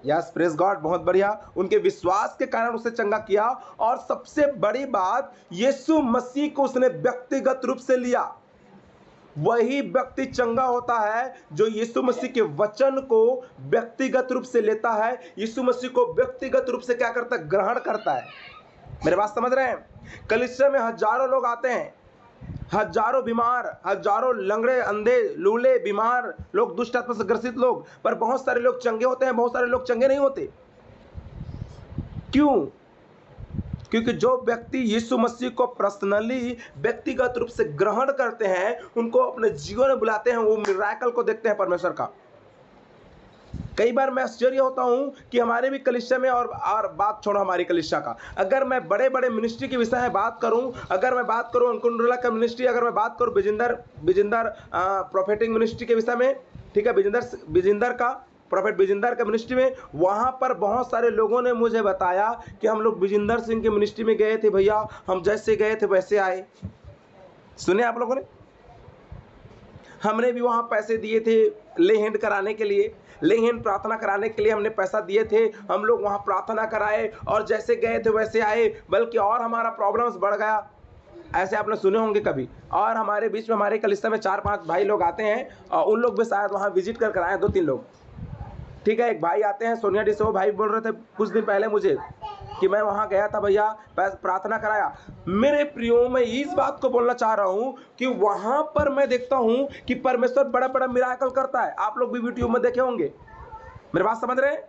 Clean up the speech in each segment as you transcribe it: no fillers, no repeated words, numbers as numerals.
Yes, praise God, बहुत बढ़िया। उनके विश्वास के कारण उसे चंगा किया, और सबसे बड़ी बात, यीशु मसीह को उसने व्यक्तिगत रूप से लिया। वही व्यक्ति चंगा होता है जो यीशु मसीह के वचन को व्यक्तिगत रूप से लेता है, यीशु मसीह को व्यक्तिगत रूप से क्या करता है, ग्रहण करता है। मेरे बात समझ रहे हैं? कलीसिया में हजारों लोग आते हैं, हजारों बीमार, हजारों लंगड़े, अंधे, लूले, बीमार लोग, दुष्ट आत्मा से ग्रसित लोग, पर बहुत सारे लोग चंगे होते हैं, बहुत सारे लोग चंगे नहीं होते। क्यों? क्योंकि जो व्यक्ति यीशु मसीह को पर्सनली, व्यक्तिगत रूप से ग्रहण करते हैं, उनको अपने जीवन में बुलाते हैं, वो मिराकल को देखते हैं परमेश्वर का। कई बार मैं आश्चर्य होता हूं कि हमारे भी कलीसिया में, और बात छोड़ो हमारी कलीसिया का, अगर मैं बड़े बड़े मिनिस्ट्री के विषय में बात करूं, अगर मैं बात करूं अंकुंडला का मिनिस्ट्री, अगर मैं बात करूं बिजिंदर प्रोफेटिक मिनिस्ट्री के विषय में, ठीक है, बिजिंदर का प्रोफेट बिजिंदर के मिनिस्ट्री में, वहां पर बहुत सारे लोगों ने मुझे बताया कि हम लोग बिजिंदर सिंह के मिनिस्ट्री में गए थे भैया, हम जैसे गए थे वैसे आए। सुने आप लोगों ने? हमने भी वहां पैसे दिए थे ले हैंड कराने के लिए, ले हैंड प्रार्थना कराने के लिए हमने पैसा दिए थे, हम लोग वहां प्रार्थना कराए और जैसे गए थे वैसे आए, बल्कि और हमारा प्रॉब्लम्स बढ़ गया। ऐसे आपने सुने होंगे कभी। और हमारे बीच में, हमारे कलीसिया में 4-5 भाई लोग आते हैं, और उन लोग भी शायद वहां विजिट कर आए, 2-3 लोग, ठीक है। एक भाई आते हैं सोनिया डी से, वो भाई बोल रहे थे कुछ दिन पहले मुझे कि मैं वहां गया था भैया, प्रार्थना कराया। मेरे प्रियो, मैं इस बात को बोलना चाह रहा हूं कि वहां पर मैं देखता हूं कि परमेश्वर बड़ा बड़ा मिराकल करता है। आप लोग भी यूट्यूब में देखे होंगे, मेरी बात समझ रहे हैं?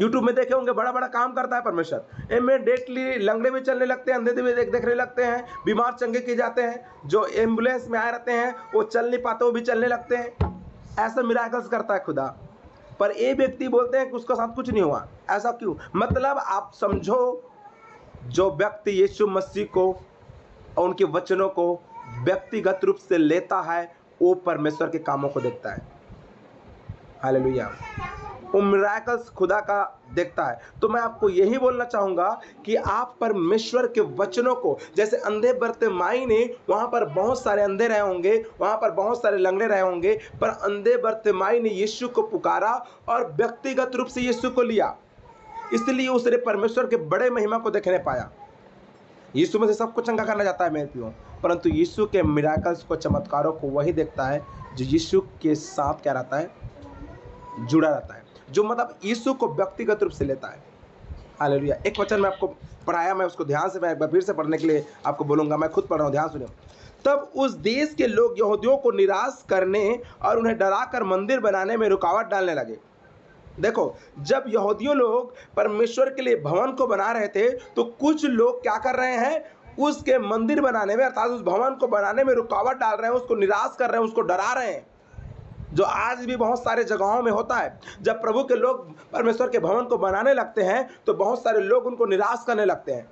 यूट्यूब में देखे होंगे, बड़ा बड़ा काम करता है परमेश्वर। इमीडिएटली लंगड़े भी चलने लगते हैं, अंधे भी देखने लगते हैं, बीमार चंगे किए जाते हैं, जो एम्बुलेंस में आए रहते हैं वो चल नहीं पाते, वो भी चलने लगते हैं। ऐसा मिराकल्स करता है खुदा। पर ये व्यक्ति बोलते हैं कि उसके साथ कुछ नहीं हुआ। ऐसा क्यों? मतलब आप समझो, जो व्यक्ति यीशु मसीह को और उनके वचनों को व्यक्तिगत रूप से लेता है, वो परमेश्वर के कामों को देखता है। हालेलुया। वो मिराकल्स खुदा का देखता है। तो मैं आपको यही बोलना चाहूंगा कि आप परमेश्वर के वचनों को, जैसे अंधे बर्तिमाई ने, वहां पर बहुत सारे अंधे रहे होंगे, वहां पर बहुत सारे लंगड़े रहे होंगे, पर अंधे बर्तिमाई ने यीशु को पुकारा और व्यक्तिगत रूप से यीशु को लिया, इसलिए उसने परमेश्वर के बड़े महिमा को देखने पाया। यीशु में से सबको चंगा करना चाहता है मेरे प्रियो, परंतु यीशु के मिराकल्स को, चमत्कारों को वही देखता है जो यीशु के साथ क्या रहता है, जुड़ा रहता है, जो मतलब यीशु को व्यक्तिगत रूप से लेता है। हालेलुया। एक वचन मैं आपको पढ़ाया, मैं उसको ध्यान से, मैं एक बार फिर से पढ़ने के लिए आपको बोलूंगा, मैं खुद पढ़ रहा हूँ, ध्यान सुनिए। तब उस देश के लोग यहूदियों को निराश करने और उन्हें डराकर मंदिर बनाने में रुकावट डालने लगे। देखो, जब यहूदियों लोग परमेश्वर के लिए भवन को बना रहे थे, तो कुछ लोग क्या कर रहे हैं, उसके मंदिर बनाने में, अर्थात उस भवन को बनाने में रुकावट डाल रहे हैं, उसको निराश कर रहे हैं, उसको डरा रहे हैं, जो आज भी बहुत सारे जगहों में होता है। जब प्रभु के लोग परमेश्वर के भवन को बनाने लगते हैं, तो बहुत सारे लोग उनको निराश करने लगते हैं,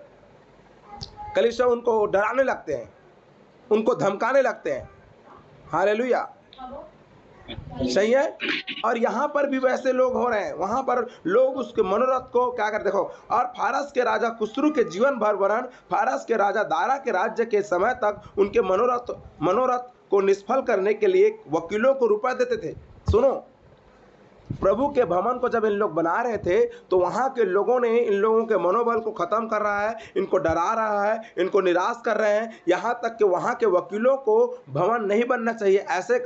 कलीसिया उनको डराने लगते हैं, उनको धमकाने लगते हैं। हालेलुया, सही है। और यहाँ पर भी वैसे लोग हो रहे हैं, वहां पर लोग उसके मनोरथ को क्या कर, देखो, और फारस के राजा खुसरू के जीवन भर, वरन फारस के राजा दारा के राज्य के समय तक उनके मनोरथ को निष्फल करने के लिए वकीलों को रुपए देते थे। सुनो, प्रभु के भवन को जब इन लोग बना रहे थे, तो वहां के लोगों ने इन लोगों के मनोबल को खत्म कर रहा है, इनको डरा रहा है, इनको निराश कर रहे हैं, यहाँ तक कि वहां के वकीलों को भवन नहीं बनना चाहिए ऐसे